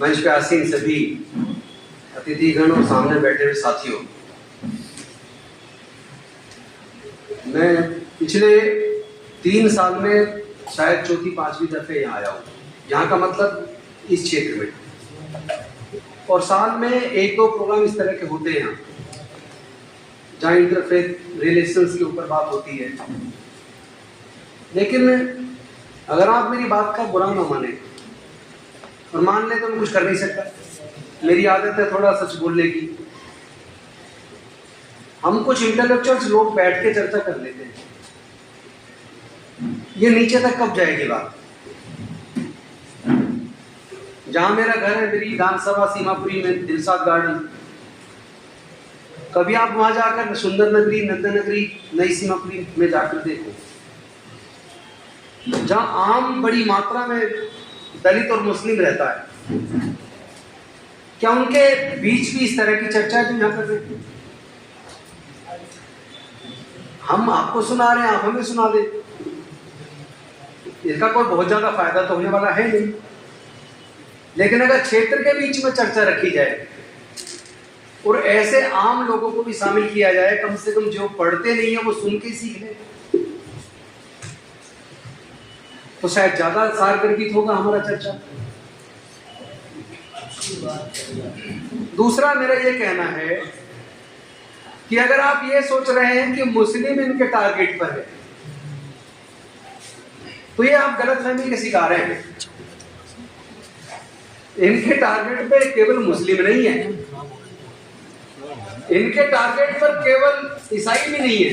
मंच पे आसीन सभी अतिथिगण और सामने बैठे हुए साथियों, मैं पिछले 3 साल में शायद चौथी 5वीं दफे यहाँ आया हूँ। यहाँ का मतलब इस क्षेत्र में, और साल में 1-2 प्रोग्राम इस तरह के होते हैं जहाँ इंटरफेथ रिलेशंस के ऊपर बात होती है। लेकिन अगर आप मेरी बात का बुरा ना माने और मान ले तो मैं कुछ कर नहीं सकता। मेरी आदत है थोड़ा सच बोलने की। हम कुछ इंटेलेक्चुअल्स लोग बैठ के चर्चा कर लेते हैं, ये नीचे तक कब जाएगी बात। जहां मेरा घर है, मेरी विधानसभा सीमापुरी में दिलसाद गार्डन, कभी आप वहां जाकर सुंदर नगरी, नंदन नगरी, नई सीमापुरी में जाकर देखो, जहां आम बड़ी मात्रा में दलित और मुस्लिम रहता है। क्या उनके बीच भी इस तरह की चर्चा है जो यहाँ कर रहे हैं? हम आपको सुना रहे हैं, आप हमें सुना दे, इसका कोई बहुत ज्यादा फायदा तो होने वाला है नहीं। लेकिन अगर क्षेत्र के बीच में चर्चा रखी जाए और ऐसे आम लोगों को भी शामिल किया जाए, कम से कम जो पढ़ते नहीं है वो सुन के सीख ले, तो शायद ज्यादा सारगर्भित होगा हमारा चर्चा। दूसरा मेरा ये कहना है कि अगर आप ये सोच रहे हैं कि मुस्लिम इनके टारगेट पर है, तो ये आप गलतफहमी के शिकार हैं। इनके टारगेट पे केवल मुस्लिम नहीं है, इनके टारगेट पर केवल ईसाई भी नहीं है,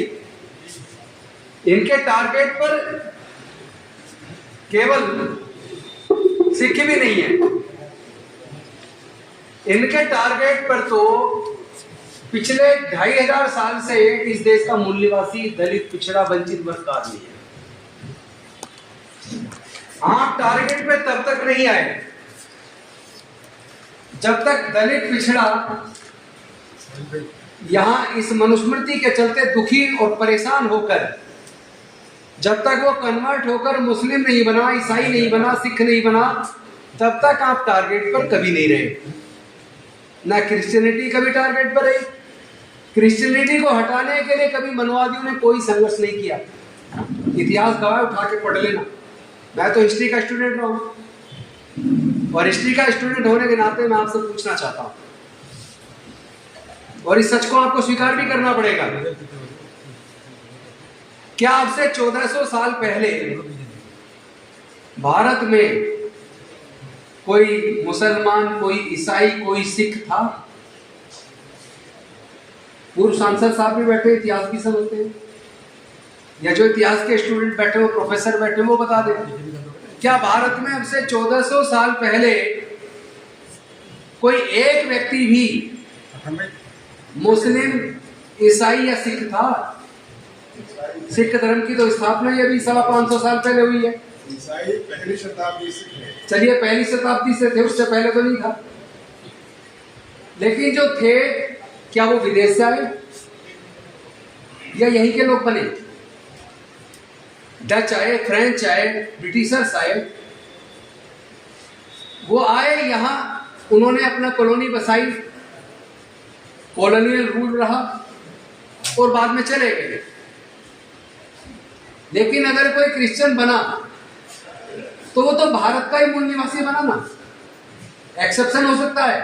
इनके टारगेट पर केवल सिख भी नहीं है। इनके टारगेट पर तो पिछले 2500 साल से इस देश का मूल निवासी दलित, पिछड़ा, वंचित वर्ग का आदमी है। आप टारगेट पे तब तक नहीं आए जब तक दलित, पिछड़ा यहां इस मनुस्मृति के चलते दुखी और परेशान होकर, जब तक वो कन्वर्ट होकर मुस्लिम नहीं बना, ईसाई नहीं बना, सिख नहीं बना, तब तक आप टारगेट पर कभी नहीं रहे। ना क्रिश्चियनिटी कभी टारगेट पर रही। क्रिश्चियनिटी को हटाने के लिए कभी मनवादियों ने कोई संघर्ष नहीं किया। इतिहास गवाह, उठा के पढ़ लेना। मैं तो हिस्ट्री का स्टूडेंट रहा हूं, और हिस्ट्री का स्टूडेंट होने के नाते मैं आपसे पूछना चाहता हूं, और इस सच को आपको स्वीकार भी करना पड़ेगा। क्या आपसे 1400 साल पहले भारत में कोई मुसलमान, कोई ईसाई, कोई सिख था? पूर्व सांसद साहब भी बैठे, इतिहास भी समझते हैं, या जो इतिहास के स्टूडेंट बैठे हो, प्रोफेसर बैठे, वो बता दें, क्या भारत में अब से 1400 साल पहले कोई एक व्यक्ति भी मुस्लिम, ईसाई या सिख था? सिख धर्म की तो स्थापना ही अभी 550 साल पहले हुई है। ईसाई पहली शताब्दी से, चलिए पहली शताब्दी से थे, उससे पहले तो नहीं था। लेकिन जो थे, क्या वो विदेश से आए या यहीं के लोग बने? डच आए, फ्रेंच आए, ब्रिटिशर्स आए, वो आए यहाँ, उन्होंने अपना कॉलोनी बसाई, कॉलोनियल रूल रहा और बाद में चले गए। लेकिन अगर कोई क्रिश्चियन बना तो वो तो भारत का ही मूल निवासी बना ना। एक्सेप्शन हो सकता है,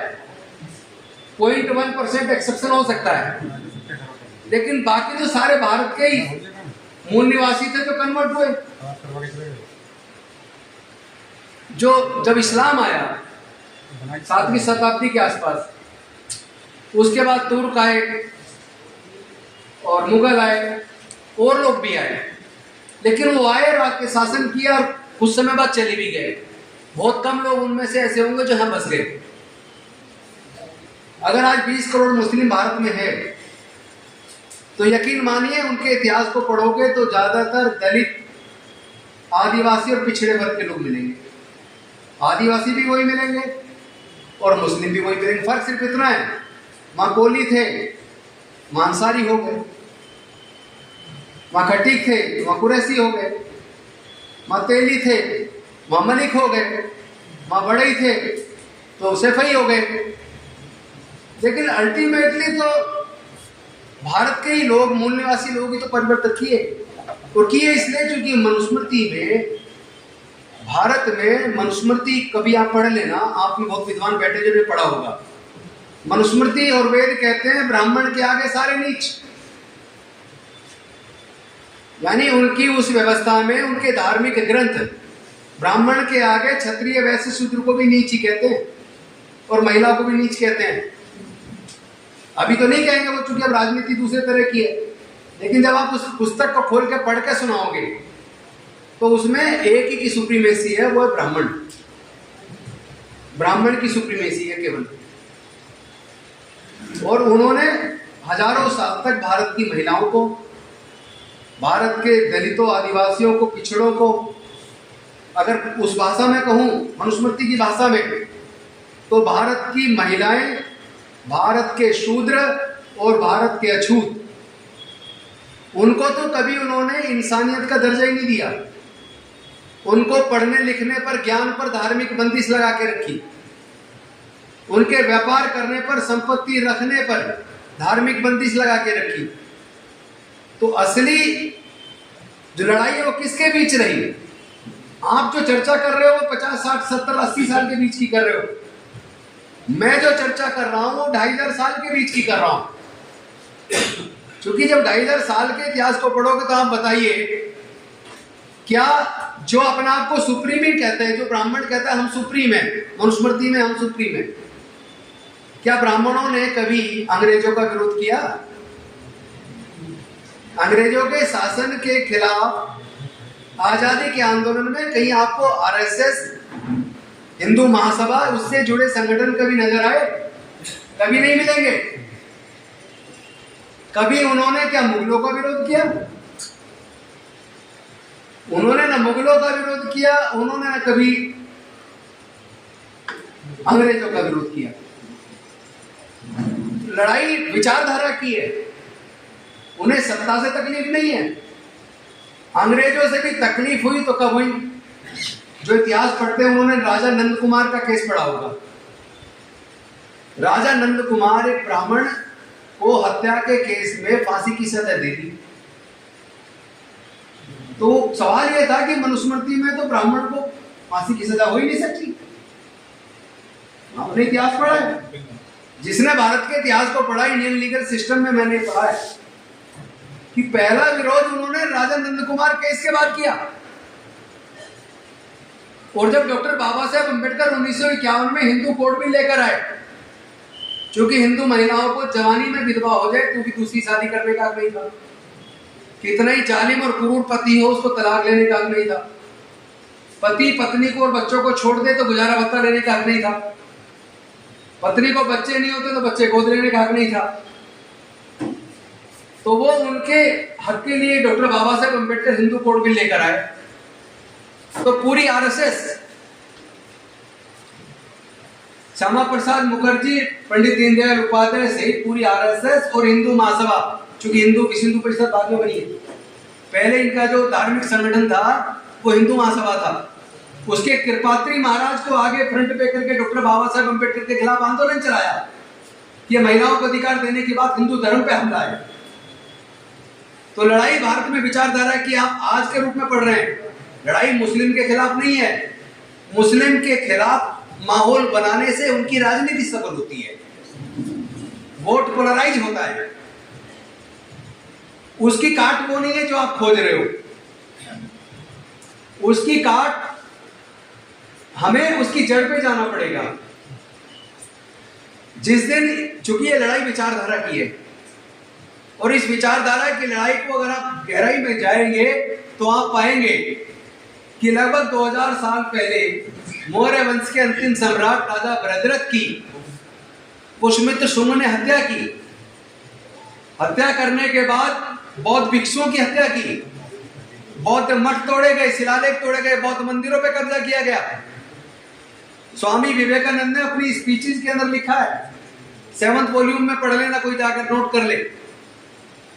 0.1% एक्सेप्शन हो सकता है, लेकिन बाकी तो सारे भारत के ही मूल निवासी थे जो कन्वर्ट हुए। जो जब इस्लाम आया 7वीं शताब्दी के आसपास, उसके बाद तुर्क आए और मुगल आए और लोग भी आए, लेकिन वो आए और आके शासन किया और कुछ समय बाद चले भी गए। बहुत कम लोग उनमें से ऐसे होंगे जो यहाँ बस गए। अगर आज 20 करोड़ मुस्लिम भारत में है, तो यकीन मानिए उनके इतिहास को पढ़ोगे तो ज्यादातर दलित, आदिवासी और पिछड़े वर्ग के लोग मिलेंगे। आदिवासी भी वही मिलेंगे और मुस्लिम भी वही मिलेंगे। फर्क सिर्फ इतना है, वहां कोली थे, मांसारी हो गए, वहां खटीक थे, वहां कुरैशी हो गए, वहां तेली थे, वहां मलिक हो गए, वहां बड़ई थे, तो सिपाही हो गए। लेकिन अल्टीमेटली तो भारत के ही लोग, मूल निवासी लोग ही तो परिवर्तन किए, और किए इसलिए क्योंकि मनुस्मृति में, भारत में मनुस्मृति, कभी आप पढ़ लेना, आप में बहुत विद्वान बैठे जो ने पढ़ा होगा, मनुस्मृति और वेद कहते हैं ब्राह्मण के आगे सारे नीच। यानी उनकी उस व्यवस्था में उनके धार्मिक ग्रंथ ब्राह्मण के आगे क्षत्रिय वैश्य शूद्र को भी नीच ही कहते हैं, और महिला को भी नीच कहते हैं। अभी तो नहीं कहेंगे वो, चूंकि अब राजनीति दूसरे तरह की है, लेकिन जब आप उस पुस्तक को खोल के पढ़ के सुनाओगे तो उसमें एक ही की सुप्रीमेसी है, वो है ब्राह्मण। ब्राह्मण की सुप्रीमेसी है केवल। और उन्होंने हजारों साल तक भारत की महिलाओं को, भारत के दलितों, आदिवासियों को, पिछड़ों को, अगर उस भाषा में कहूं, मनुस्मृति की भाषा में, तो भारत की महिलाएं, भारत के शूद्र और भारत के अछूत, उनको तो कभी उन्होंने इंसानियत का दर्जा ही नहीं दिया। उनको पढ़ने लिखने पर, ज्ञान पर धार्मिक बंदिश लगा के रखी। उनके व्यापार करने पर, संपत्ति रखने पर धार्मिक बंदिश लगा के रखी। तो असली जो लड़ाई है वो किसके बीच रही? आप जो चर्चा कर रहे हो 50, 60, 70, 80 साल के बीच की कर रहे हो। मैं जो चर्चा कर रहा हूं वो 2.5 साल के बीच की कर रहा हूं। क्योंकि जब 2.5 साल के इतिहास को पढ़ोगे तो आप बताइए, क्या जो अपना आप को सुप्रीम ही कहते हैं, जो ब्राह्मण कहता है हम सुप्रीम है, मनुस्मृति में हम सुप्रीम है, क्या ब्राह्मणों ने कभी अंग्रेजों का विरोध किया? अंग्रेजों के शासन के खिलाफ आजादी के आंदोलन में कहीं आपको आरएसएस, हिंदू महासभा, उससे जुड़े संगठन कभी नजर आए? कभी नहीं मिलेंगे। कभी उन्होंने क्या मुगलों का विरोध किया? उन्होंने ना मुगलों का विरोध किया, उन्होंने ना कभी अंग्रेजों का विरोध किया। लड़ाई विचारधारा की है, उन्हें सत्ता से तकलीफ नहीं है। अंग्रेजों से भी तकलीफ हुई तो कब हुई? जो इतिहास पढ़ते हैं उन्होंने राजा नंद कुमार का केस पढ़ा होगा। राजा नंद कुमार एक ब्राह्मण को हत्या के केस में फांसी की सजा दे दी। तो सवाल यह था कि मनुस्मृति में तो ब्राह्मण को फांसी की सजा हो ही नहीं सकती। आपने इतिहास पढ़ा है? जिसने भारत के इतिहास को पढ़ा, इंडियन लीगल सिस्टम में मैंने पढ़ा है कि पहला विरोध उन्होंने राजा नंद कुमार केस के बाद किया। और जब डॉक्टर बाबा साहेब अम्बेडकर 1951 में हिंदू कोड बिल लेकर आए, क्योंकि हिंदू महिलाओं को जवानी में विधवा हो जाए क्योंकि दूसरी शादी करने का हक नहीं था, कितना ही जालिम और क्रूर पति हो उसको तलाक लेने का हक नहीं था, पति पत्नी को और बच्चों को छोड़ दे तो गुजारा भत्ता लेने का हक नहीं था, पत्नी को बच्चे नहीं होते तो बच्चे गोद लेने का हक नहीं था। तो वो उनके हक के लिए doctor Baba Saheb Ambedkar Hindu code bill लेकर आए। तो पूरी आरएसएस, श्यामा प्रसाद मुखर्जी, पंडित दीनदयाल उपाध्याय से पूरी आरएसएस और हिंदू महासभा, चूंकि हिंदू विश्व हिंदू परिषद बाद में बनी है, पहले इनका जो धार्मिक संगठन था वो हिंदू महासभा था। उसके कृपात्री महाराज को आगे फ्रंट पे करके डॉक्टर बाबा साहेब अम्बेडकर के खिलाफ आंदोलन चलाया कि महिलाओं को अधिकार देने की बात हिंदू धर्म पे हमला है। तो लड़ाई भारत में विचारधारा की आप आज के रूप में पढ़ रहे हैं। लड़ाई मुस्लिम के खिलाफ नहीं है, मुस्लिम के खिलाफ माहौल बनाने से उनकी राजनीति सफल होती है, वोट पोलराइज होता है। उसकी काट वो नहीं है जो आप खोज रहे हो, उसकी काट हमें उसकी जड़ पे जाना पड़ेगा। जिस दिन, चूंकि ये लड़ाई विचारधारा की है और इस विचारधारा की लड़ाई को अगर आप गहराई में जाएंगे तो आप पाएंगे कि लगभग 2000 साल पहले मौर्य वंश के अंतिम सम्राट राजा भरद्रथ की पुष्यमित्र शुंग ने हत्या की। हत्या करने के बाद बौद्ध भिक्षुओं की हत्या की, बौद्ध मठ तोड़े गए, शिलालेख तोड़े गए, बौद्ध मंदिरों पर कब्जा किया गया। स्वामी विवेकानंद ने अपनी स्पीचेस के अंदर लिखा है, 7th वॉल्यूम में पढ़ लेना, कोई जाकर नोट कर ले।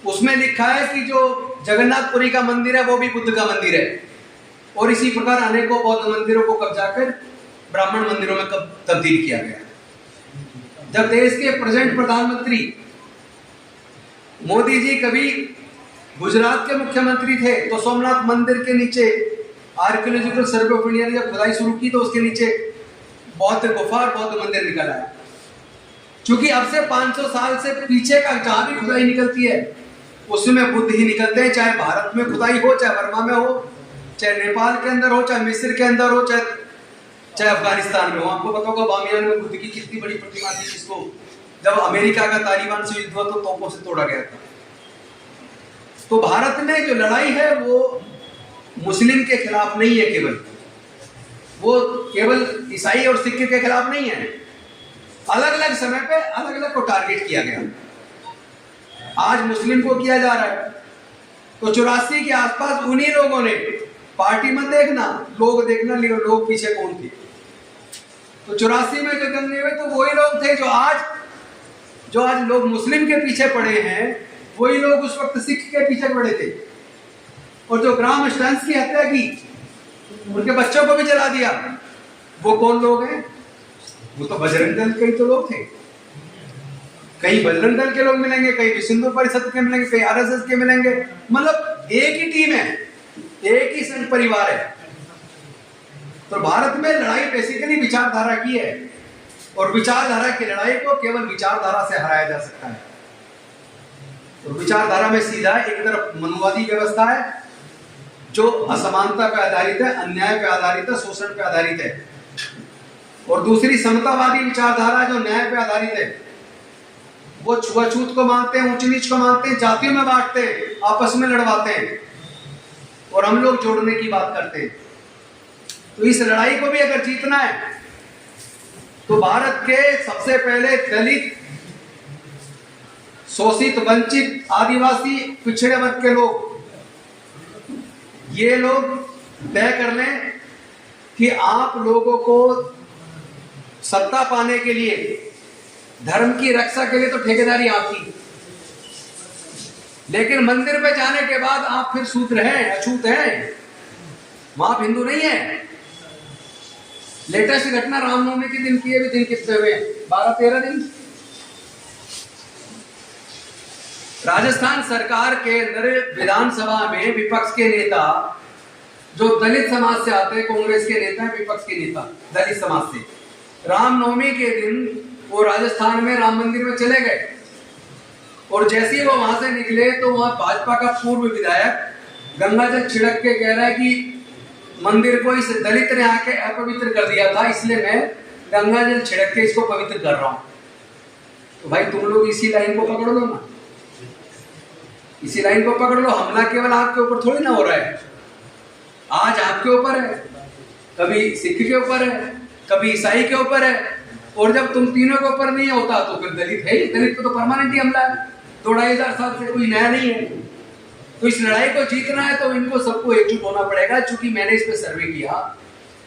उसमें लिखा है कि जो जगन्नाथपुरी का मंदिर है वो भी बुद्ध का मंदिर है, और इसी प्रकार अनेकों बौद्ध मंदिरों को कब्जा कर ब्राह्मण मंदिरों में कब तब्दील किया गया? जब देश के प्रेजेंट प्रधानमंत्री मोदी जी कभी गुजरात के मुख्यमंत्री थे तो सोमनाथ मंदिर के नीचे आर्कियोलॉजिकल सर्वे ऑफ इंडिया ने जब खुदाई शुरू की तो उसके नीचे बौद्ध गुफा और बौद्ध मंदिर निकल आया। क्योंकि अब से 500 साल से पीछे का जहां भी खुदाई निकलती है उसमें बुद्ध ही निकलते हैं, चाहे भारत में खुदाई हो, चाहे बर्मा में हो, चाहे नेपाल के अंदर हो, चाहे मिस्र के अंदर हो, चाहे अफगानिस्तान में हो। आपको पता होगा बामियान में बुद्ध की कितनी बड़ी प्रतिमा थी जिसको जब अमेरिका का तालिबान से युद्ध हुआ तो तोपों से तोड़ा गया था। तो भारत में जो लड़ाई है वो मुस्लिम के खिलाफ नहीं है, वो केवल ईसाई और सिख के खिलाफ नहीं है। अलग अलग समय पे अलग अलग को टारगेट किया गया। आज मुस्लिम को किया जा रहा है। तो 84 के आसपास उन्हीं लोगों ने, पार्टी मत देखना, लोग देखना, लोग पीछे कौन थे। तो 84 में जो दंगे हुए तो वही लोग थे जो आज लोग मुस्लिम के पीछे पड़े हैं, वही लोग उस वक्त सिख के पीछे पड़े थे। और जो ग्राम स्टैंस की हत्या की, उनके बच्चों को भी जला दिया, वो कौन लोग हैं? वो तो बजरंग दल के ही तो लोग थे। कहीं बजरंग दल के लोग मिलेंगे, कहीं विश्व हिंदू परिषद के मिलेंगे, कहीं आरएसएस के मिलेंगे। मतलब एक ही टीम है, एक ही संघ परिवार है। तो भारत में लड़ाई बेसिकली विचारधारा की है, और विचारधारा की लड़ाई को केवल विचारधारा से हराया जा सकता है। तो विचारधारा में सीधा एक तरफ मनुवादी व्यवस्था है जो असमानता पर आधारित है, अन्याय पर आधारित है, शोषण पर आधारित है, और दूसरी समतावादी विचारधारा जो न्याय पर आधारित है। वो छुआछूत को मानते हैं, ऊंच नीच को मानते हैं, जातियों में बांटते हैं, आपस में लड़वाते हैं, और हम लोग जोड़ने की बात करते हैं। तो इस लड़ाई को भी अगर जीतना है तो भारत के सबसे पहले दलित, शोषित, वंचित, आदिवासी, पिछड़े वर्ग के लोग, ये लोग तय कर लें कि आप लोगों को सत्ता पाने के लिए, धर्म की रक्षा के लिए तो ठेकेदारी आपकी, लेकिन मंदिर पे जाने के बाद आप फिर शूद्र हैं, अछूत हैं, वहां आप हिंदू नहीं है। लेटेस्ट घटना रामनवमी के दिन की, भी दिन कितने हुए? 12-13 दिन। राजस्थान सरकार के अंदर विधानसभा में विपक्ष के नेता जो दलित समाज से आते हैं, कांग्रेस के नेता हैं, विपक्ष के नेता दलित समाज से, रामनवमी के दिन वो राजस्थान में राम मंदिर में चले गए, और जैसे ही वो वहां से निकले तो वहां भाजपा का पूर्व विधायक गंगाजल छिड़क के कह रहा है कि मंदिर को इस दलित ने आके अपवित्र कर दिया था, इसलिए मैं गंगाजल छिड़क के इसको पवित्र कर रहा हूं। तो भाई तुम लोग इसी लाइन को पकड़ लो ना, इसी लाइन को पकड़ लो। हमला केवल आपके ऊपर थोड़ी ना हो रहा है, आज आपके ऊपर है, कभी सिख के ऊपर है, कभी ईसाई के ऊपर है, और जब तुम तीनों के ऊपर नहीं होता तो फिर दलित है ही। दलित को तो परमानेंट ही हमला है, 2-2,500 साल से कोई नया नहीं है। तो इस लड़ाई को जीतना है तो इनको सबको एकजुट होना पड़ेगा। क्योंकि मैंने इस पे सर्वे किया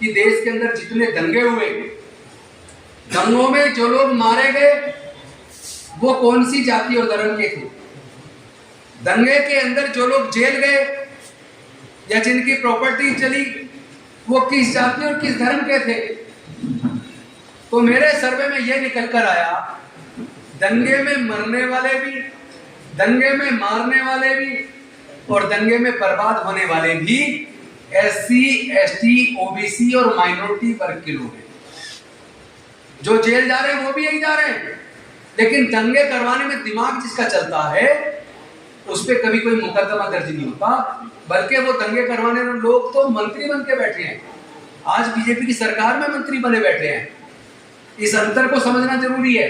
कि देश के अंदर जितने दंगे हुए, दंगों में जो लोग मारे गए वो कौन सी जाति और धर्म के थे? दंगे के अंदर जो लोग जेल गए या जिनकी प्रॉपर्टी चली वो किस जाति और किस धर्म के थे? तो मेरे सर्वे में यह निकल कर आया, दंगे में मरने वाले भी, दंगे में मारने वाले भी, और दंगे में बर्बाद होने वाले भी SC, ST, OBC और माइनॉरिटी वर्ग के लोग हैं। जो जेल जा रहे हैं वो भी यही जा रहे हैं, लेकिन दंगे करवाने में दिमाग जिसका चलता है उस पर कभी कोई मुकदमा दर्ज नहीं होता, बल्कि वो दंगे करवाने वाले लोग तो मंत्री बन के बैठे हैं, आज बीजेपी की सरकार में मंत्री बने बैठे हैं। इस अंतर को समझना जरूरी है,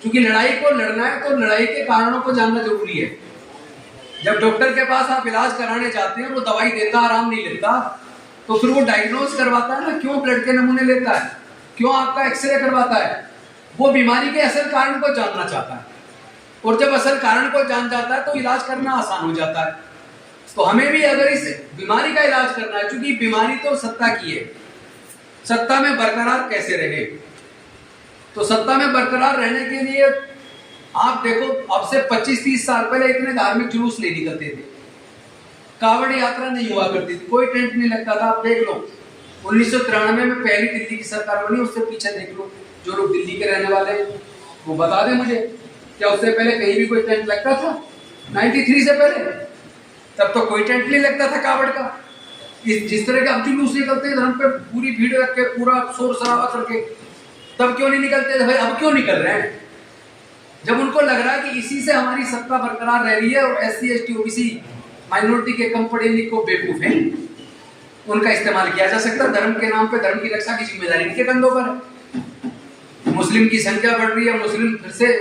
क्योंकि लड़ाई को लड़ना है तो लड़ाई के कारणों को जानना जरूरी है। जब डॉक्टर के पास आप इलाज कराने जाते हैं, वो दवाई देता, आराम नहीं लेता, तो फिर वो डायग्नोज करवाता है ना, क्यों ब्लड के नमूने लेता है, क्यों आपका एक्सरे करवाता है, वो बीमारी के असल कारण को जानना चाहता है। और जब असल कारण को जान जाता है तो इलाज करना आसान हो जाता है। तो हमें भी अगर इस बीमारी का इलाज करना है, क्योंकि बीमारी तो सत्ता की है, सत्ता में बरकरार कैसे रहे, तो सत्ता में बरकरार रहने के लिए आप देखो, अब से 25-30 साल पहले इतने धार्मिक जुलूस नहीं निकलते थे, कावड़ यात्रा नहीं हुआ करती थी, कोई टेंट नहीं लगता था। आप देख लो 1993 में पहली दिल्ली की सरकार बनी, उससे पीछे देख लो, जो लोग दिल्ली के रहने वाले हैं वो बता दें मुझे, क्या उससे पहले कहीं भी कोई टेंट लगता था? 93 से पहले तब तो कोई टेंट नहीं लगता था कावड़ का। जिस तरह के अब जुलूस निकलते हैं धर्म पे, पूरी भीड़ रख के, पूरा शोर शराबा करके, तब क्यों नहीं निकलते थे भाई? अब क्यों निकल रहे हैं? जब उनको लग रहा है कि इसी से हमारी सत्ता बरकरार रह रही है और SC ST OBC माइनॉरिटी के कम पढ़े लिखे बेवकूफ हैं, उनका इस्तेमाल किया जा सकता है धर्म के नाम पे। धर्म की रक्षा की जिम्मेदारी इनके कंधों पर है। मुस्लिम की संख्या बढ़ रही है, मुस्लिम फिर से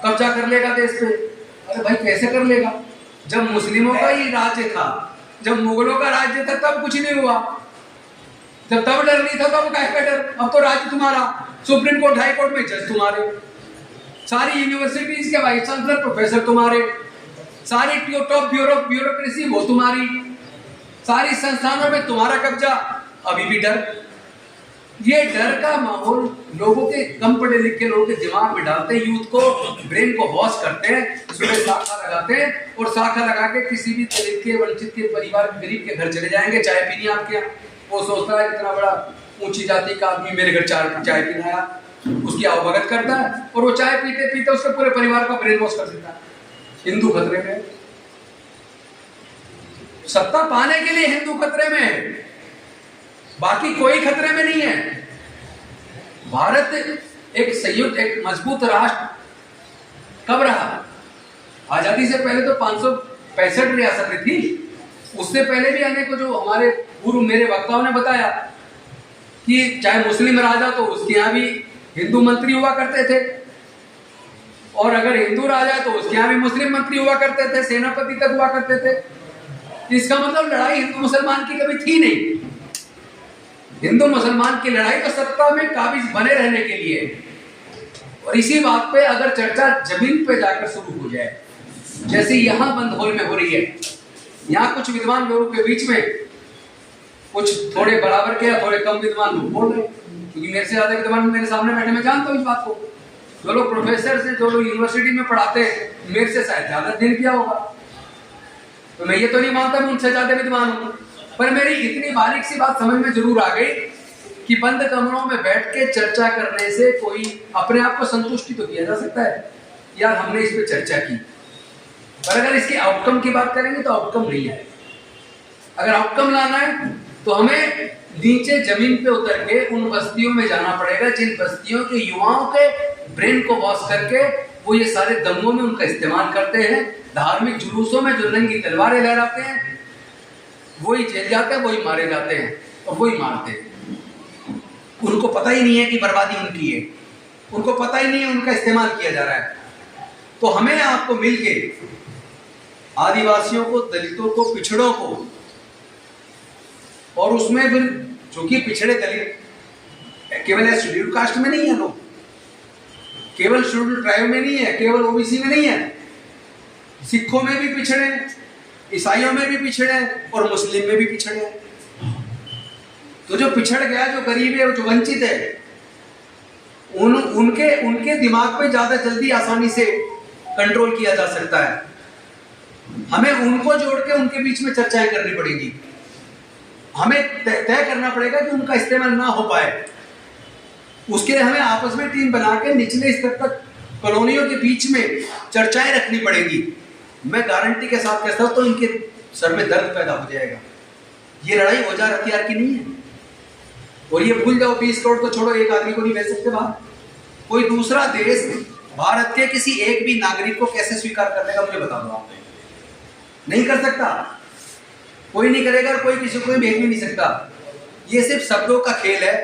कब्जा कर लेगा देश पे। अरे भाई कैसे कर लेगा? जब मुस्लिमों का ही राज्य था, जब मुगलों का राज्य था, तब कुछ नहीं हुआ। जब तब डर नहीं था तब क्या का डर? अब तो राज्य तुम्हारा, सुप्रीम कोर्ट हाई कोर्ट में जज तुम्हारे, सारी यूनिवर्सिटीज के वाइस चांसलर प्रोफेसर तुम्हारे, सारी टॉप ब्यूरोक्रेसी वो तुम्हारी, सारी संस्थानों में तुम्हारा कब्जा। अभी भी डर, ये डर का माहौल लोगों के, कम पढ़े लिखे लोगों के दिमाग में डालते हैं, यूथ को, ब्रेन को वॉश करते हैं, सुबह शाखा लगाते हैं और शाखा लगा के किसी भी दलित के, वंचित के परिवार, गरीब के घर चले जाएंगे चाय पीने आपके यहाँ। वो सोचता है इतना बड़ा ऊंची जाति का आदमी मेरे घर चाय पीने आया, उसकी आवभगत करता है और वो चाय पीते पीते उसके पूरे परिवार का ब्रेन वॉश कर देता है। हिंदू खतरे में, सत्ता पाने के लिए हिंदू खतरे में है, बाकी कोई खतरे में नहीं है। भारत एक संयुक्त, एक मजबूत राष्ट्र कब रहा? आजादी से पहले तो 565 रियासतें थी, उससे पहले भी अनेक जो हमारे पूर्व मेरे वक्ताओं ने बताया कि चाहे मुस्लिम राजा तो उसके यहाँ भी हिंदू मंत्री हुआ करते थे, और अगर हिंदू राजा तो उसके यहाँ भी मुस्लिम मंत्री हुआ करते थे, सेनापति तक हुआ करते थे। इसका मतलब लड़ाई हिंदू मुसलमान की कभी थी नहीं। हिंदू मुसलमान की लड़ाई तो सत्ता में काबिज बने रहने के लिए। और इसी बात पे अगर चर्चा जमीन पे जाकर शुरू हो जाए, जैसे यहाँ बंद हॉल में हो रही है, यहाँ कुछ विद्वान लोगों के बीच में कुछ थोड़े बराबर के या थोड़े कम विद्वान लोग बोल रहे हैं, क्योंकि मेरे से ज्यादा विद्वान मेरे सामने बैठे, मैं जानता हूँ इस बात को। जो लोग प्रोफेसर से, जो लोग यूनिवर्सिटी में पढ़ाते हैं, मेरे से शायद ज्यादा दिन किया होगा, तो मैं ये तो नहीं मानता मैं उनसे ज्यादा विद्वान हूँ, पर मेरी इतनी बारीक सी बात समझ में जरूर आ गई कि बंद कमरों में बैठ के चर्चा करने से कोई अपने आप को संतुष्टि तो किया जा सकता है, यार हमने इस पे चर्चा की, पर अगर इसके आउटकम की बात करेंगे तो आउटकम नहीं है। अगर आउटकम लाना है तो हमें नीचे जमीन पे उतर के उन बस्तियों में जाना पड़ेगा जिन बस्तियों के युवाओं के ब्रेन को वॉश करके वो ये सारे दंगों में उनका इस्तेमाल करते हैं, धार्मिक जुलूसों में जो नंगी तलवारें लहराते हैं, वही जेल जाते हैं, वही मारे जाते हैं और वही मारते हैं। उनको पता ही नहीं है कि बर्बादी उनकी है, उनको पता ही नहीं है उनका इस्तेमाल किया जा रहा है। तो हमें आपको मिलके आदिवासियों को, दलितों को, पिछड़ों को, और उसमें फिर चूंकि पिछड़े दलित केवल शेड्यूल कास्ट में नहीं है लोग, केवल शेड्यूल ट्राइब में नहीं है, केवल ओबीसी में नहीं है, सिखों में भी पिछड़े, ईसाइयों में भी पिछड़े और मुस्लिम में भी पिछड़े। तो जो पिछड़ गया, जो गरीब है, जो वंचित है, उनके दिमाग पे ज्यादा जल्दी आसानी से कंट्रोल किया जा सकता है। हमें उनको जोड़ के उनके बीच में चर्चाएं करनी पड़ेगी, हमें तय करना पड़ेगा कि उनका इस्तेमाल ना हो पाए। उसके लिए हमें आपस में टीम बना के निचले स्तर तक कॉलोनियों के बीच में चर्चाएं रखनी पड़ेगी। मैं गारंटी के साथ कहता हूं तो इनके सर में दर्द पैदा हो जाएगा। ये लड़ाई औजार हथियार की नहीं है, और ये भूल जाओ 20 करोड़ तो छोड़ो, एक आदमी को नहीं भेज सकते बाहर। कोई दूसरा देश भारत के किसी एक भी नागरिक को कैसे स्वीकार कर लेगा मुझे बता दो आप। नहीं कर सकता, कोई नहीं करेगा, कोई किसी को भेज भी नहीं सकता। ये सिर्फ शब्दों का खेल है,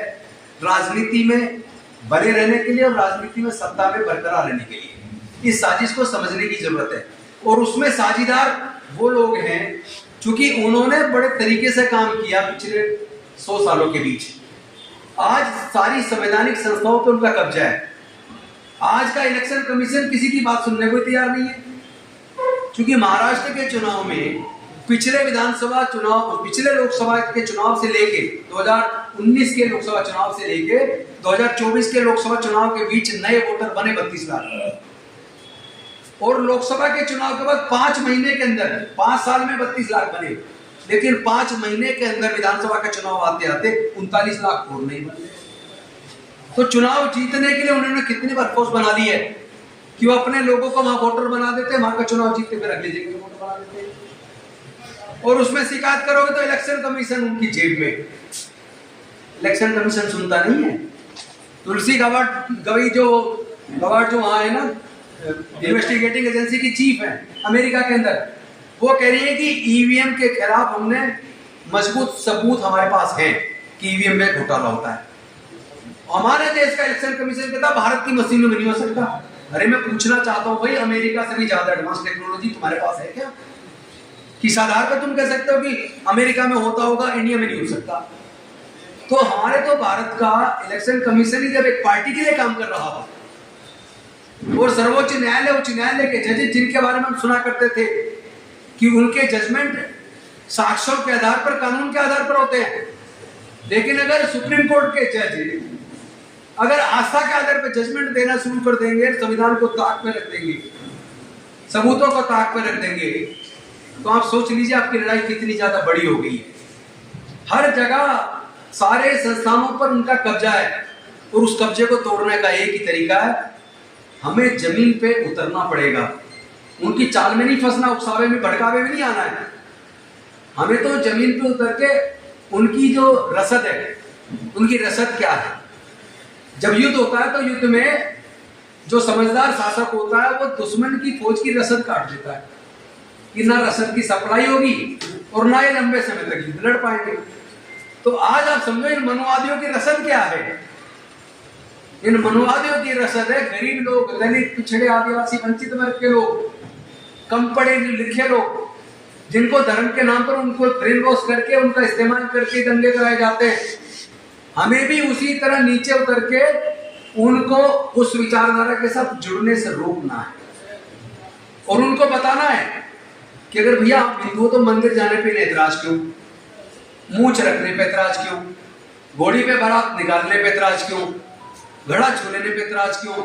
राजनीति में बने रहने के लिए और राजनीति में सत्ता में बरकरार रहने के लिए। इस साजिश को समझने की जरूरत है, और उसमें साझीदार वो लोग हैं क्योंकि उन्होंने बड़े तरीके से काम किया पिछले 100 सालों के बीच। आज सारी संवैधानिक संस्थाओं पर उनका कब्जा है। आज का इलेक्शन कमीशन किसी की बात सुनने को तैयार नहीं है, क्योंकि महाराष्ट्र के चुनाव में पिछले विधानसभा चुनाव, पिछले लोकसभा के चुनाव से लेके 2019 के लोकसभा चुनाव से लेके 2024 के लोकसभा चुनाव के बीच नए वोटर बने 32 लाख, और लोकसभा के चुनाव के बाद 5 महीने के अंदर 5 साल में 32 लाख बने। लेकिन 5 महीने के अंदर विधानसभा का चुनाव आते आते 39 लाख वोट नहीं बने। तो चुनाव जीतने के लिए उन्होंने कितनी वर्कफोर्स बना ली है कि वो अपने लोगों को वहां वोटर बना देते, वहां का चुनाव जीतते, फिर अगली जगह वोटर बना देते। और उसमें शिकायत करोगे तो इलेक्शन कमीशन उनकी जेब में। इलेक्शन कमीशन सुनता नहीं है। तुलसी गवार्ड जो वहां है ना, इन्वेस्टिगेटिंग एजेंसी की चीफ है अमेरिका के अंदर, वो कह रही है कि ईवीएम के खिलाफ हमने मजबूत सबूत हमारे पास है कि ईवीएम में घोटाला होता है। हमारे देश का इलेक्शन कमीशन कहता भारत की मशीनों में नहीं हो सकता। अरे मैं पूछना चाहता हूं भाई, अमेरिका से भी ज्यादा एडवांस टेक्नोलॉजी तुम्हारे पास है क्या? किस आधार पर तुम कह सकते हो कि अमेरिका में होता होगा, इंडिया में नहीं हो सकता? तो हमारे तो भारत का इलेक्शन कमीशन ही जब एक पार्टी के लिए काम कर रहा था, और सर्वोच्च न्यायालय, उच्च न्यायालय के जजेस जिनके बारे में हम सुना करते थे कि उनके जजमेंट साक्ष्यों के आधार पर, कानून के आधार पर होते हैं, लेकिन अगर सुप्रीम कोर्ट के जज अगर आस्था के आधार पर जजमेंट देना शुरू कर देंगे, संविधान को ताक में रख देंगे, सबूतों को ताक में रख देंगे, तो आप सोच लीजिए आपकी लड़ाई कितनी ज्यादा बड़ी हो गई है। हर जगह सारे संस्थानों पर उनका कब्जा है, और उस कब्जे को तोड़ने का एक ही तरीका है, हमें जमीन पे उतरना पड़ेगा। उनकी चाल में नहीं फंसना, उकसावे में भड़कावे में नहीं आना है। हमें तो जमीन पे उतर के उनकी जो रसद है, उनकी रसद क्या है। जब युद्ध होता है तो युद्ध में जो समझदार शासक होता है वो दुश्मन की फौज की रसद काट देता है कि ना रसद की सप्लाई होगी और ना ये लंबे समय तक युद्ध लड़ पाएंगे। तो आज आप समझो इन मनुवादियों की रसद क्या है। इन मनुवादियों की रसद है गरीब लोग, दलित, पिछड़े, आदिवासी, वंचित वर्ग के लोग, कम पढ़े लिखे लोग, जिनको धर्म के नाम पर उनको ब्रेन वॉश करके, उनका इस्तेमाल करके दंगे कराए जाते हैं। हमें भी उसी तरह नीचे उतर के उनको उस विचारधारा के साथ जुड़ने से रोकना है, और उनको बताना है कि अगर भैया आप हिंदू हो तो मंदिर जाने पे ऐतराज क्यों, मूंछ रखने पे ऐतराज क्यों, घोड़ी पे बारात निकालने पे ऐतराज क्यों, घड़ा छू लेने पे ऐतराज क्यों,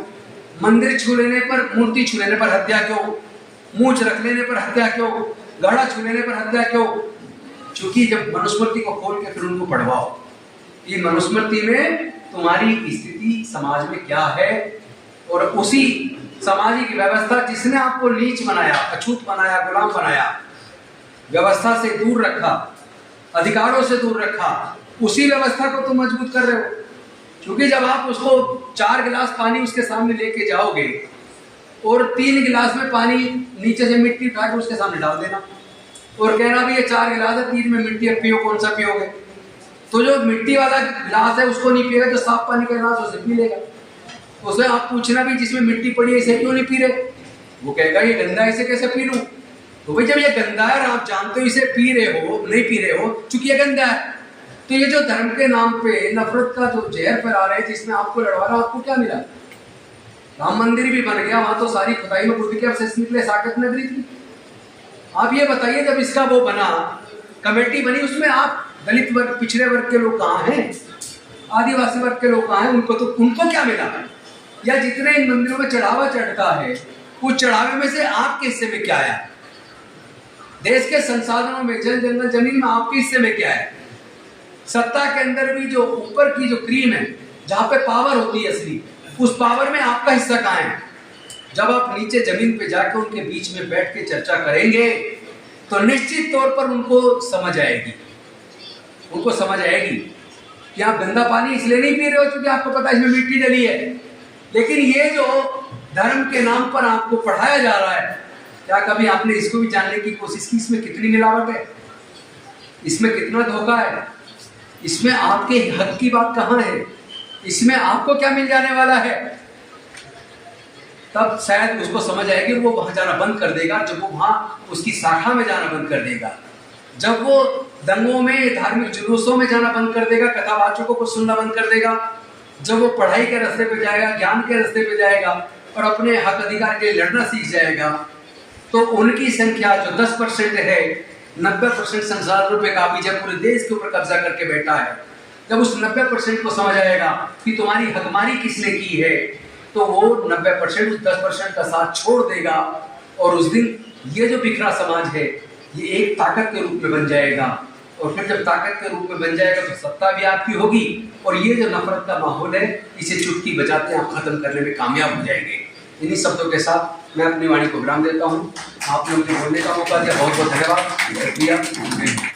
मंदिर छू लेने पर, मूर्ति छू लेने पर हत्या क्यों, मूंछ रख लेने पर हत्या क्यों, घड़ा छू लेने पर हत्या क्यों? क्योंकि जब मनुस्मृति को खोल के फिर उनको पढ़वाओ, ये मनुस्मृति में तुम्हारी स्थिति समाज में क्या है, और उसी सामाजिक व्यवस्था जिसने आपको नीच बनाया, अछूत बनाया, गुलाम बनाया, व्यवस्था से दूर रखा, अधिकारों से दूर रखा, उसी व्यवस्था को तुम मजबूत कर रहे हो। क्योंकि जब आप उसको 4 गिलास पानी उसके सामने लेके जाओगे और 3 गिलास में पानी नीचे से मिट्टी उठा के उसके सामने डाल देना और कहना भी ये 4 गिलास है, 3 में मिट्टी है, पियो, कौन सा पियोगे? तो जो मिट्टी वाला गिलास है उसको नहीं पिएगा, जो साफ पानी का गिलास उसे पी लेगा। उसे आप पूछना भी जिसमें मिट्टी पड़ी है इसे क्यों नहीं पी रहे, वो कहेगा ये गंदा है, इसे कैसे पी लूं? तो भाई जब ये गंदा है और आप जानते हो इसे पी रहे हो, नहीं पी रहे हो चूंकि ये गंदा है, तो ये जो धर्म के नाम पे नफरत का जो जहर फैला रहे हैं, जिसमें आपको लड़वा रहा, आपको क्या मिला? राम मंदिर भी बन गया, वहां तो सारी खुदाई में बुद्ध के अवशेष निकले, साकेत नगरी थी। आप ये बताइए जब इसका वो बना, कमेटी बनी, उसमें आप दलित वर्ग, पिछड़े वर्ग के लोग कहाँ हैं, आदिवासी वर्ग के लोग कहाँ हैं? उनको क्या मिला? या जितने इन मंदिरों में चढ़ावा चढ़ता है, उस चढ़ावे में से आपके हिस्से में क्या आया? देश के संसाधनों में, जल जंगल जमीन में आपके हिस्से में क्या है? सत्ता के अंदर भी जो ऊपर की जो क्रीम है, जहां पे पावर होती है असली, उस पावर में आपका हिस्सा कहाँ है? जब आप नीचे जमीन पे जाकर उनके बीच में बैठ के चर्चा करेंगे तो निश्चित तौर पर उनको समझ आएगी, कि आप गंदा पानी इसलिए नहीं पी रहे हो क्योंकि आपको पता है इसमें मिट्टी डली है। लेकिन ये जो धर्म के नाम पर आपको पढ़ाया जा रहा है, क्या कभी आपने इसको भी जानने की कोशिश की इसमें कितनी मिलावट है, इसमें कितना धोखा है, इसमें आपके हक की बात कहाँ है, इसमें आपको क्या मिल जाने वाला है? तब शायद उसको समझ आएगी, वो वहां जाना बंद कर देगा। जब वो वहां उसकी शाखा में जाना बंद कर देगा, जब वो दंगों में, धार्मिक जुलूसों में जाना बंद कर देगा, कथावाचकों को सुनना बंद कर देगा, जब वो पढ़ाई के रास्ते पे जाएगा, ज्ञान के रास्ते पे जाएगा और अपने हक अधिकार के लिए लड़ना सीख जाएगा, तो उनकी संख्या जो 10% है, 90% संसाधनों पे काबिज है, पूरे देश के ऊपर कब्जा करके बैठा है। जब उस 90% को समझ आएगा कि तुम्हारी हकमारी किसने की है, तो वो 90% उस 10% का साथ छोड़ देगा, और उस दिन ये जो बिखरा समाज है ये एक ताकत के रूप में बन जाएगा, और फिर जब ताकत के रूप में बन जाएगा तो सत्ता भी आपकी होगी, और ये जो नफरत का माहौल है इसे चुटकी बजाते आप खत्म करने में कामयाब हो जाएंगे। इन्हीं शब्दों के साथ मैं अपनी वाणी को विराम देता हूँ। आपने मुझे बोलने का मौका दिया, बहुत बहुत धन्यवाद, शुक्रिया।